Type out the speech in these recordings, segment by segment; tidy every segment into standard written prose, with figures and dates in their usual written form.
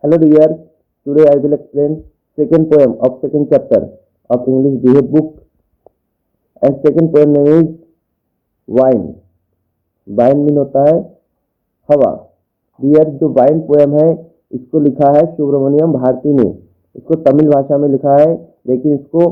Hello dear, today I will explain second poem of second chapter of English Behave book, and second poem name is Wine. Wine mean होता है हवा। Dear, जो wine poem है इसको लिखा है सुब्रमण्यम भारती ने। इसको तमिल भाषा में लिखा है, लेकिन इसको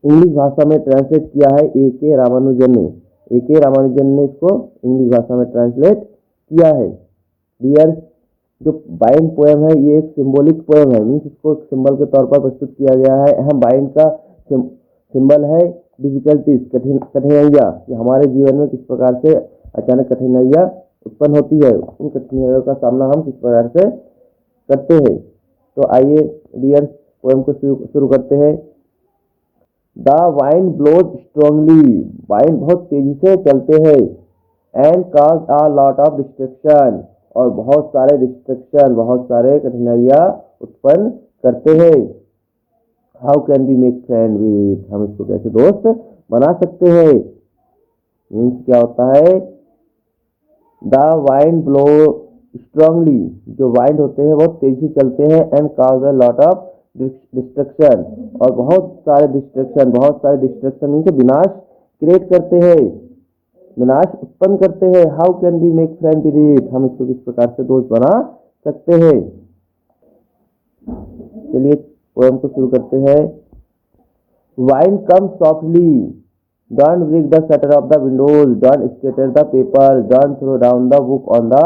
इंग्लिश भाषा में ट्रांसलेट किया है ए.के. रामानुजन ने। ए.के. रामानुजन ने इसको इंग्लिश भाषा में ट्रांसलेट किया है। डियर, जो वाइन पोएम है ये एक सिंबॉलिक पोएम है, मीन्स इसको सिंबल के तौर पर प्रस्तुत किया गया है। हम वाइन का सिंबल है डिफिकल्टीज, कठिनाइयाँ, कि हमारे जीवन में किस प्रकार से अचानक कठिनाइयाँ उत्पन्न होती है, उन कठिनाइयों का सामना हम किस प्रकार से करते हैं। तो आइए डियर पोएम को शुरू करते हैं। The wind blows strongly, wind बहुत तेजी से चलते हैं। And cause a lot of destruction, और बहुत सारे डिस्ट्रक्शन, बहुत सारे कठिनाइयाँ उत्पन्न करते हैं। How can be make friend with, हम इसको कैसे दोस्त बना सकते हैं। मीन्स क्या होता है, द वाइन ब्लो स्ट्रांगली, जो वाइन होते हैं बहुत तेजी से चलते हैं। And cause a lot of destruction, और बहुत सारे डिस्ट्रक्शन मीन्स विनाश क्रिएट करते हैं, विनाश उत्पन्न करते हैं। How can be make friend with it, हम इसको किस प्रकार से दोस्त बना सकते हैं। चलिए पोएम को शुरू करते हैं। Wind come softly, don't break the shutter of the windows, don't scatter the paper, don't throw down the book on the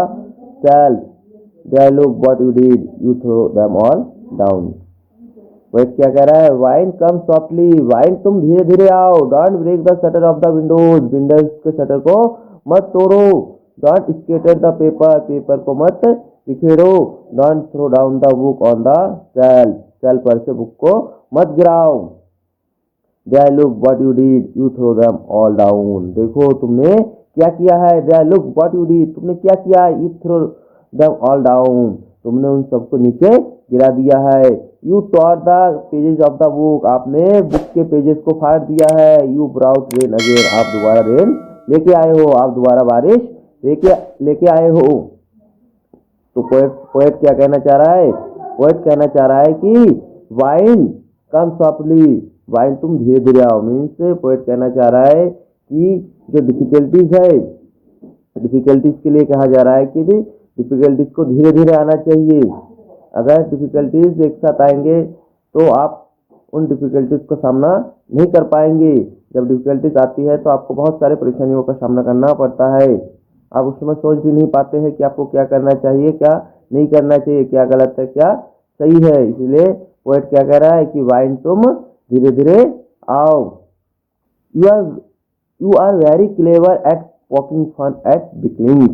shelf, there look what you did, you throw them all down. Poet क्या कह रहा है, wine come softly, wine तुम धीरे धीरे आओ। Don't break the shutter of the windows, windows के shutter को मत तोड़ो। Don't scatter the paper, paper को मत बिखेरो। Don't throw down the book on the shelf, shelf पर से बुक को मत गिराओ। There look what you did, you throw them all down, देखो तुमने क्या किया है। There look what you did, तुमने क्या किया। You throw them all down, तुमने उन सबको नीचे गिरा दिया है। You tore the pages of the book, आपने बुक के पेजेस को फाड़ दिया है। यू ब्राउट रेन अगेन, आप दोबारा रेन लेके आए हो, आप दोबारा बारिश लेके आए हो। तो पोएट क्या कहना चाह रहा है, पोएट कहना चाह रहा है कि वाइन कम सॉफ्टली, वाइन तुम धीरे धीरे आओ। मीन्स पोएट कहना चाह रहा है कि जो डिफिकल्टीज है, डिफिकल्टीज के लिए कहा जा रहा है कि डिफिकल्टीज को धीरे धीरे आना चाहिए। अगर डिफिकल्टीज एक साथ आएंगे तो आप उन डिफिकल्टीज का सामना नहीं कर पाएंगे। जब डिफिकल्टीज आती है तो आपको बहुत सारे परेशानियों का सामना करना पड़ता है। आप उस समय सोच भी नहीं पाते हैं कि आपको क्या करना चाहिए, क्या नहीं करना चाहिए, क्या गलत है, क्या सही है। इसलिए पोएट क्या कह रहा है कि वाइन तुम धीरे धीरे आओ। You are very clever at poking fun at weakling.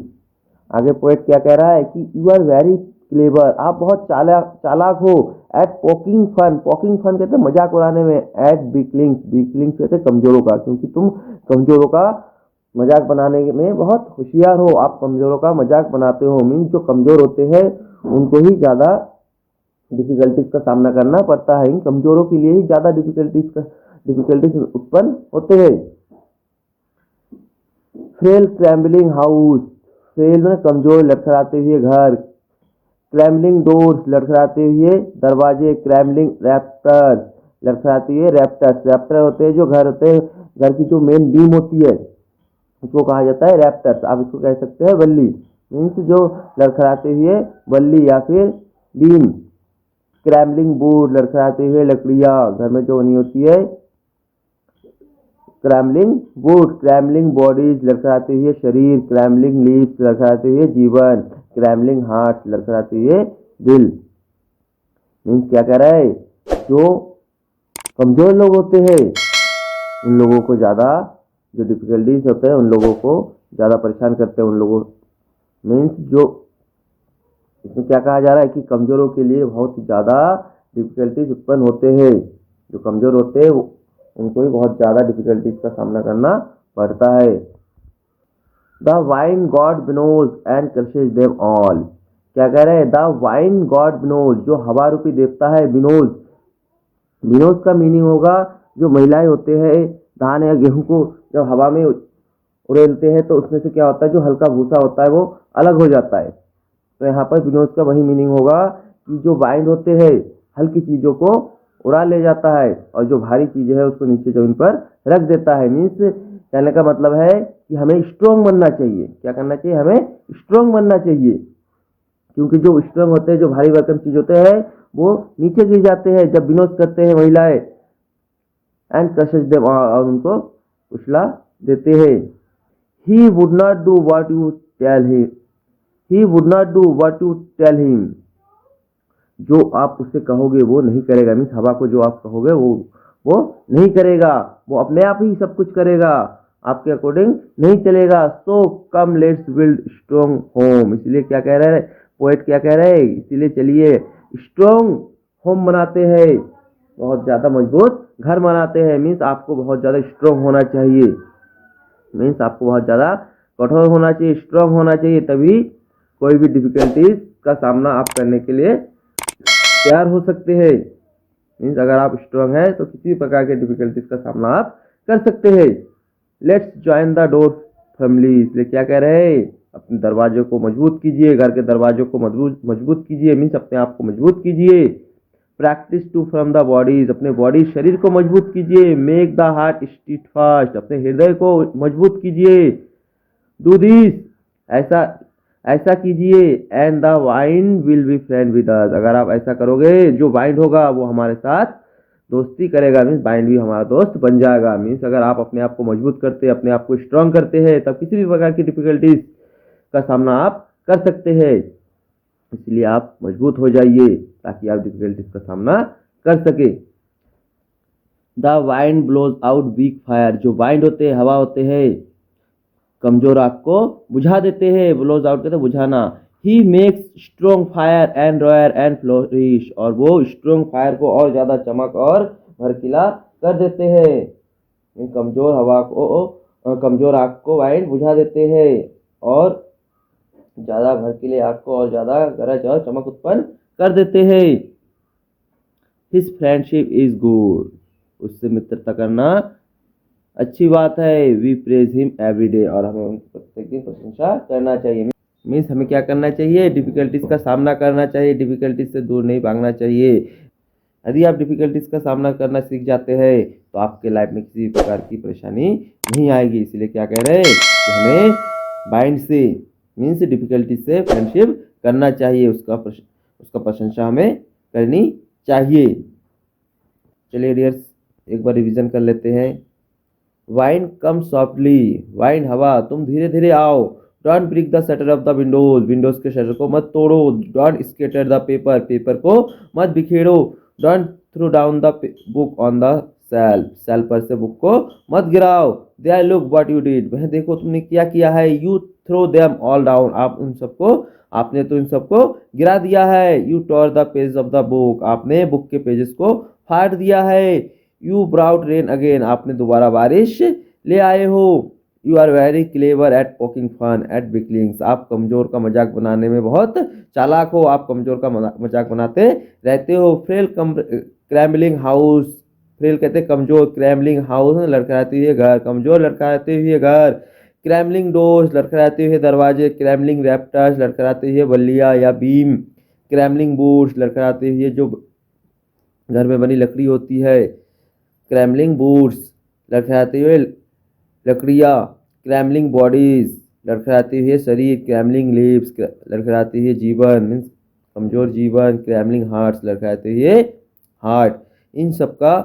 आगे पोएट क्या कह रहा है कि यू आर वेरी क्लेवर, आप बहुत चालाक हो। At poking fun, poking fun कहते हैं मजाक उड़ाने में। एट बिकलिंग्स, बिकलिंग्स कहते हैं कमजोरों का, क्योंकि तुम कमजोरों का मजाक बनाने में बहुत होशियार हो। आप कमजोरों का मजाक बनाते हो। मीन्स जो कमजोर होते हैं उनको ही ज्यादा डिफिकल्टीज का सामना करना पड़ता है। इन कमजोरों के लिए ही ज्यादा डिफिकल्टीज उत्पन्न होते हैं। फ्रेल क्रैम्बलिंग हाउस, फ्रेल में कमजोर, लड़खड़ाते हुए घर। क्रैम्बलिंग डोर्स, लड़खड़ाते हुए दरवाजे। क्रैम्बलिंग रैप्टर्स, लड़खड़ाते हुए रैप्टर्स। रैप्टर होते हैं जो घर होते हैं, घर की जो मेन बीम होती है उसको कहा जाता है रैप्टर्स। आप इसको कह सकते हैं बल्ली, मीन्स जो लड़खड़ाते हुए बल्ली या फिर बीम। क्रैम्बलिंग बोर्ड, लड़खड़ाते हुए लकड़ियाँ, घर में जो बनी होती है। क्रैम्बलिंग वुड, क्रैम्बलिंग बॉडीज, लड़खड़ाते हुए शरीर। क्रैम्बलिंग लीव्स, लड़खड़ाते हुए जीवन। क्रैम्बलिंग हार्ट, लड़खड़ाते हुए दिल। मीन्स क्या कह रहा है, जो कमजोर लोग होते हैं उन लोगों को ज़्यादा, जो डिफिकल्टीज होते हैं उन लोगों को ज़्यादा परेशान करते हैं। उन लोगों मीन्स जो इसमें क्या कहा जा रहा है कि कमजोरों के लिए बहुत ज़्यादा डिफिकल्टीज उत्पन्न होते हैं। जो कमजोर होते हैं उनको ही बहुत ज़्यादा डिफिकल्टीज का सामना करना पड़ता है। The wind god winnows and crushes them all, क्या कह रहे हैं, द वाइन गॉड बिनोज, जो हवा रूपी देवता है। बिनोज, बिनोज का मीनिंग होगा जो महिलाएं होते हैं धान या गेहूं को जब हवा में उड़ेलते हैं तो उसमें से क्या होता है, जो हल्का भूसा होता है वो अलग हो जाता है। तो यहाँ पर बिनोज का वही मीनिंग होगा कि जो वाइंड होते हैं हल्की चीज़ों को उड़ा ले जाता है और जो भारी चीज़ें है उसको नीचे ज़मीन पर रख देता है। मीन्स कहने का मतलब है कि हमें स्ट्रोंग बनना चाहिए। क्या करना चाहिए? हमें स्ट्रोंग बनना चाहिए, क्योंकि जो स्ट्रोंग होते हैं, जो भारी भरकम चीज होते हैं, वो नीचे गिर जाते हैं जब विनोद करते हैं महिलाएं, एंड क्रशेस देम, और उनको कुचला देते हैं। He would not do what you tell him, he would not do what you tell him, जो आप उससे कहोगे वो नहीं करेगा। मीन्स हवा को जो आप कहोगे वो नहीं करेगा, वो अपने आप ही सब कुछ करेगा, आपके अकॉर्डिंग नहीं चलेगा। So come let's build strong home, इसलिए क्या कह रहे हैं पोएट, क्या कह रहे हैं, इसलिए चलिए स्ट्रॉन्ग होम बनाते हैं, बहुत ज़्यादा मजबूत घर बनाते हैं। मीन्स आपको बहुत ज़्यादा स्ट्रॉन्ग होना चाहिए, मीन्स आपको बहुत ज़्यादा कठोर होना चाहिए, स्ट्रॉन्ग होना चाहिए, तभी कोई भी डिफिकल्टीज का सामना आप करने के लिए तैयार हो सकते हैं। मीन्स अगर आप स्ट्रांग हैं तो किसी प्रकार के डिफिकल्टीज का सामना आप कर सकते हैं। Let's join the door family, इसलिए क्या कह रहे हैं, अपने दरवाजे को मजबूत कीजिए, घर के दरवाजों को मजबूत कीजिए, मीन्स अपने आप को मजबूत कीजिए। Practice to firm the bodies, अपने बॉडी शरीर को मजबूत कीजिए। Make the heart steadfast, अपने हृदय को मजबूत कीजिए। डू दिस, ऐसा ऐसा कीजिए। And the wind will be friend with अस, अगर आप ऐसा करोगे जो वाइंड होगा वो हमारे साथ दोस्ती करेगा, मीन्स वाइंड भी हमारा दोस्त बन जाएगा। मीन्स अगर आप अपने आप को मजबूत करते हैं, अपने आप को स्ट्रांग करते हैं, तब किसी भी प्रकार की डिफिकल्टीज का सामना आप कर सकते हैं। इसलिए आप मजबूत हो जाइए ताकि आप डिफिकल्टीज का सामना कर सके। The wind blows out weak fire, जो वाइंड होते हैं, हवा होते हैं, कमजोर आग को बुझा देते हैं। ब्लोज आउट कहते बुझाना। ही makes strong fire and रॉयर and flourish, और वो स्ट्रॉन्ग फायर को और ज़्यादा चमक और भड़कीला कर देते हैं। कमजोर हवा को, कमजोर आग को वाइंड बुझा देते हैं और ज़्यादा भड़कीले आग को और ज़्यादा गरज और चमक उत्पन्न कर देते हैं। हिज फ्रेंडशिप इज गुड, उससे मित्रता करना अच्छी बात है। We praise him every day, और हमें उनकी प्रत्येक दिन प्रशंसा करना चाहिए। मीन्स हमें क्या करना चाहिए, डिफिकल्टीज का सामना करना चाहिए, डिफिकल्टीज से दूर नहीं भागना चाहिए। यदि आप डिफिकल्टीज का सामना करना सीख जाते हैं तो आपके लाइफ में किसी प्रकार की परेशानी नहीं आएगी। इसलिए क्या कह रहे हैं कि हमें बाइंड से, मीन्स डिफिकल्टीज से फ्रेंडशिप करना चाहिए, उसका प्रशंसा हमें करनी चाहिए। चलिए डियर्स, एक बार रिवीजन कर लेते हैं। वाइंड कम सॉफ्टली, वाइंड हवा, तुम धीरे धीरे आओ। Don't break the shutter of the windows, windows के शटर को मत तोड़ो। Don't scatter the paper, paper को मत बिखेरो। Don't throw down the book on the shelf, shelf पर से बुक को मत गिराओ। There look what you did, वह देखो तुमने क्या किया है। You throw them all down, आप उन सबको, आपने तो इन सबको गिरा दिया है। You tore the page of the book, आपने बुक के पेजेस को फाड़ दिया है। यू ब्राउट रेन अगेन, आपने दोबारा बारिश ले आए हो। You are very clever at poking fun at weaklings, आप कमजोर का मजाक बनाने में बहुत चालाक हो, आप कमजोर का मजाक बनाते रहते हो। फ्रेल क्रैम्बलिंग हाउस, फ्रेल कहते कमजोर, क्रैम्बलिंग हाउस लड़खड़ाते हुए घर, कमजोर लड़खड़ाते हुए घर। क्रैम्बलिंग डोर्स, लड़खड़ाते हुए दरवाजे। क्रैम्बलिंग रैप्टर्स, लड़खड़ाते हुए बल्लियाँ या बीम। क्रैम्बलिंग बूट्स, लड़खड़ाते हुए जो घर में बनी लकड़ी होती है। क्रैम्बलिंग बूट्स, लड़खड़ाते हुए लकड़ियाँ। क्रैम्बलिंग बॉडीज, लड़खड़ाते हुए शरीर। क्रैम्बलिंग लिप्स, लड़खड़ाते हुए जीवन, मीन्स कमजोर जीवन। क्रैम्बलिंग हार्ट्स, लड़खड़ाते हुए हार्ट। इन सब का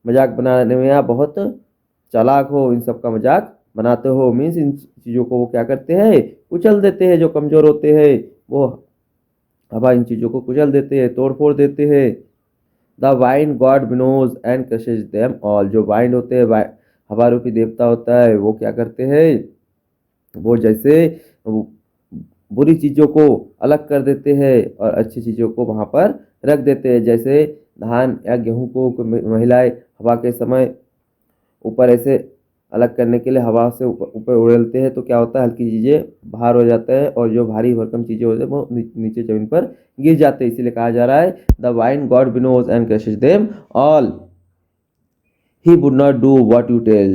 मजाक बनाने में आप बहुत चालाक हो, इन सब का मजाक बनाते हो। मीन्स इन चीज़ों को वो क्या करते हैं, कुचल देते हैं। जो कमजोर होते हैं वो हवा इन चीज़ों को कुचल देते हैं, तोड़ फोड़ देते हैं। The wind god winnows and crushes them all, जो वाइंड होते हैं, हवा रूपी देवता होता है, वो क्या करते हैं, वो जैसे बुरी चीज़ों को अलग कर देते हैं और अच्छी चीज़ों को वहाँ पर रख देते हैं। जैसे धान या गेहूँ को महिलाएं हवा के समय ऊपर ऐसे अलग करने के लिए हवा से ऊपर उड़ेलते हैं, तो क्या होता है, हल्की चीज़ें बाहर हो जाता है और जो भारी भरकम चीज़ें होती है वो नीचे जमीन पर गिर जाते हैं। इसीलिए कहा जा रहा है the wind god winnows and crushes them all, he would not do what you tell,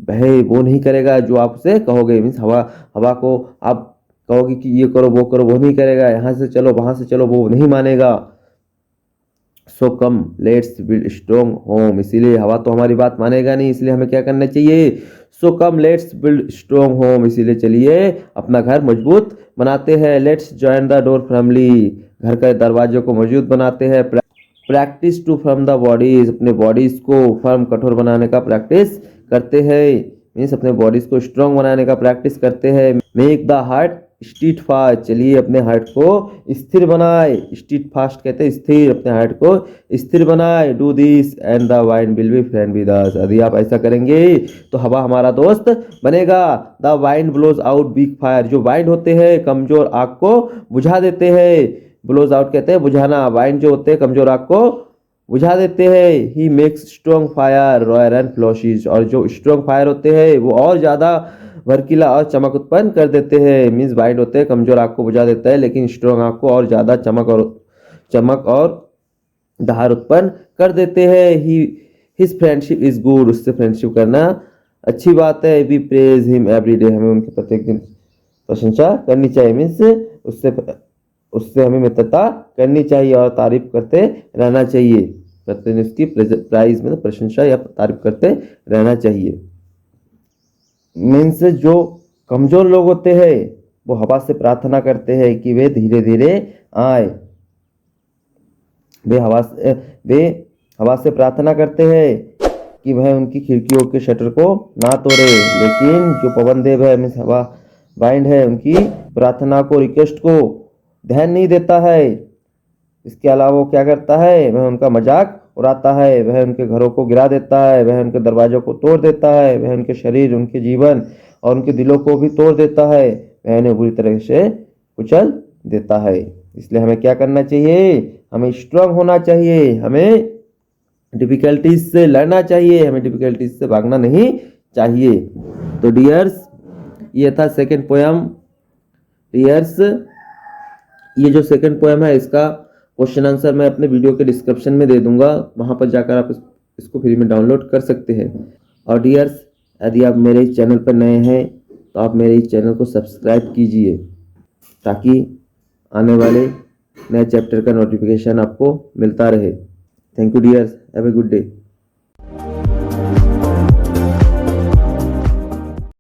वह वो नहीं करेगा जो आप उसे कहोगे। मीन्स हवा को आप कहोगे कि ये करो वो नहीं करेगा, यहाँ से चलो वहाँ से चलो वो नहीं मानेगा। So come let's build strong home, इसीलिए हवा तो हमारी बात मानेगा नहीं, इसलिए हमें क्या करना चाहिए। So come let's build strong home, इसीलिए चलिए अपना घर मजबूत बनाते हैं। Let's join the door firmly, घर के दरवाजों को मजबूत बनाते हैं। Practice to firm the bodies, अपने बॉडीज को फर्म कठोर बनाने का प्रैक्टिस करते हैं, मीन्स अपने बॉडीज को स्ट्रॉन्ग बनाने का प्रैक्टिस करते हैं। मेक द हार्ट स्टीट फास्ट, चलिए अपने हार्ट को स्थिर बनाए। स्टीट फास्ट कहते हैं स्थिर, अपने हार्ट को स्थिर बनाए। Do this and the wind will be friend with us, यदि आप ऐसा करेंगे तो हवा हमारा दोस्त बनेगा। The wind blows out weak fire, जो वाइंड होते हैं कमजोर आग को बुझा देते हैं। ब्लोज आउट कहते हैं बुझाना, वाइंड जो होते हैं कमजोर आग को बुझा देते हैं। He makes strong fire roar and flourish, और जो स्ट्रॉन्ग फायर होते हैं वो और ज़्यादा भड़कीला और चमक उत्पन्न कर देते हैं। मीन्स वाइंड होते हैं कमजोर आग को बुझा देता है, लेकिन स्ट्रॉन्ग आग को और ज़्यादा चमक और धार उत्पन्न कर देते हैं। हिज फ्रेंडशिप इज गुड, उससे फ्रेंडशिप करना अच्छी बात है। We praise him every day, हमें उनकी प्रत्येक दिन प्रशंसा करनी चाहिए। मीन्स उससे हमें मित्रता करनी चाहिए और तारीफ करते रहना चाहिए। प्रतिदिन उसकी प्राइज में प्रशंसा या तारीफ करते रहना चाहिए। मीन्स जो कमजोर लोग होते हैं वो हवा से प्रार्थना करते हैं कि वे धीरे धीरे आए। वे हवा से प्रार्थना करते हैं कि वह उनकी खिड़कियों के शटर को ना तोड़े, लेकिन जो पवन देव है मीन्स हवा वाइंड है, उनकी प्रार्थना को रिक्वेस्ट को ध्यान नहीं देता है। इसके अलावा वो क्या करता है, वह उनका मजाक उड़ाता है, वह उनके घरों को गिरा देता है, वह उनके दरवाजों को तोड़ देता है, वह उनके शरीर, उनके जीवन और उनके दिलों को भी तोड़ देता है, वह उन्हें बुरी तरह से कुचल देता है। इसलिए हमें क्या करना चाहिए, हमें स्ट्रांग होना चाहिए, हमें डिफिकल्टीज से लड़ना चाहिए, हमें डिफिकल्टीज से भागना नहीं चाहिए। तो डियर्स ये था सेकंड पोयम। डियर्स ये जो सेकंड पोयम है इसका क्वेश्चन आंसर मैं अपने वीडियो के डिस्क्रिप्शन में दे दूंगा, वहां पर जाकर आप इसको फ्री में डाउनलोड कर सकते हैं। और डियर्स यदि आप मेरे इस चैनल पर नए हैं तो आप मेरे इस चैनल को सब्सक्राइब कीजिए ताकि आने वाले नए चैप्टर का नोटिफिकेशन आपको मिलता रहे। Thank you dears, have a good day.